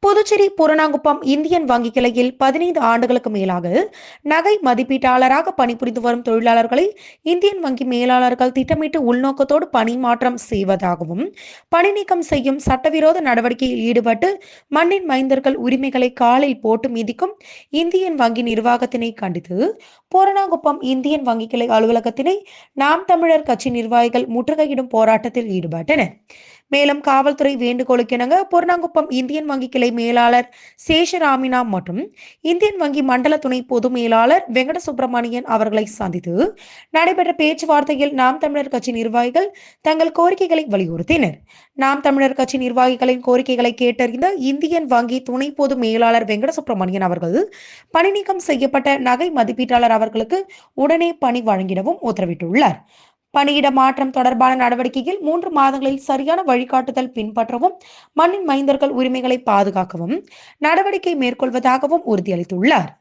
Puducherry Pooranankuppam Indian வங்கி கிளையில் 15 ஆண்டுகளுக்கு மேலாக நகை மதிப்பீட்டாளராக பணிபுரிந்து வரும் தொழிலாளர்களை இந்தியன் வங்கி மேலாளர்கள் திட்டமிட்டு உள்நோக்கத்தோடு பணி மாற்றம் செய்வதாகவும் பணி நீக்கம் செய்யும் சட்டவிரோத நடவடிக்கையில் ஈடுபட்டு மண்ணின் மைந்தர்கள் உரிமைகளை காலில் போட்டு மிதிக்கும் இந்தியன் வங்கி நிர்வாகத்தினை கண்டித்து பூரணாங்குப்பம் இந்தியன் வங்கி கிளை அலுவலகத்தினை நாம் தமிழர் கட்சி நிர்வாகிகள் முற்றுகையிடும் போராட்டத்தில் ஈடுபட்டனர். மேலும் காவல்துறை வேண்டுகோளுக்கிணங்க பூர்ணாங்குப்பம் இந்தியன் வங்கி கிளை மேலாளர் சேஷராமினா மற்றும் இந்தியன் வங்கி மண்டல துணை பொது மேலாளர் வெங்கட சுப்பிரமணியன் அவர்களை சந்தித்து நடைபெற்ற பேச்சுவார்த்தையில் நாம் தமிழர் கட்சி நிர்வாகிகள் தங்கள் கோரிக்கைகளை வலியுறுத்தினர். நாம் தமிழர் கட்சி நிர்வாகிகளின் கோரிக்கைகளை கேட்டறிந்த இந்தியன் வங்கி துணை பொது மேலாளர் வெங்கட சுப்பிரமணியன் அவர்கள் பணி நீக்கம் செய்யப்பட்ட நகை மதிப்பீட்டாளர் அவர்களுக்கு உடனே பணி வழங்கிடவும் உத்தரவிட்டுள்ளார். பணியிட மாற்றம் தொடர்பான நடவடிக்கையில் 3 மாதங்களில் சரியான வழிகாட்டுதல் பின்பற்றவும் மண்ணின் மைந்தர்கள் உரிமைகளை பாதுகாக்கவும் நடவடிக்கை மேற்கொள்வதாகவும் உறுதியளித்துள்ளார்.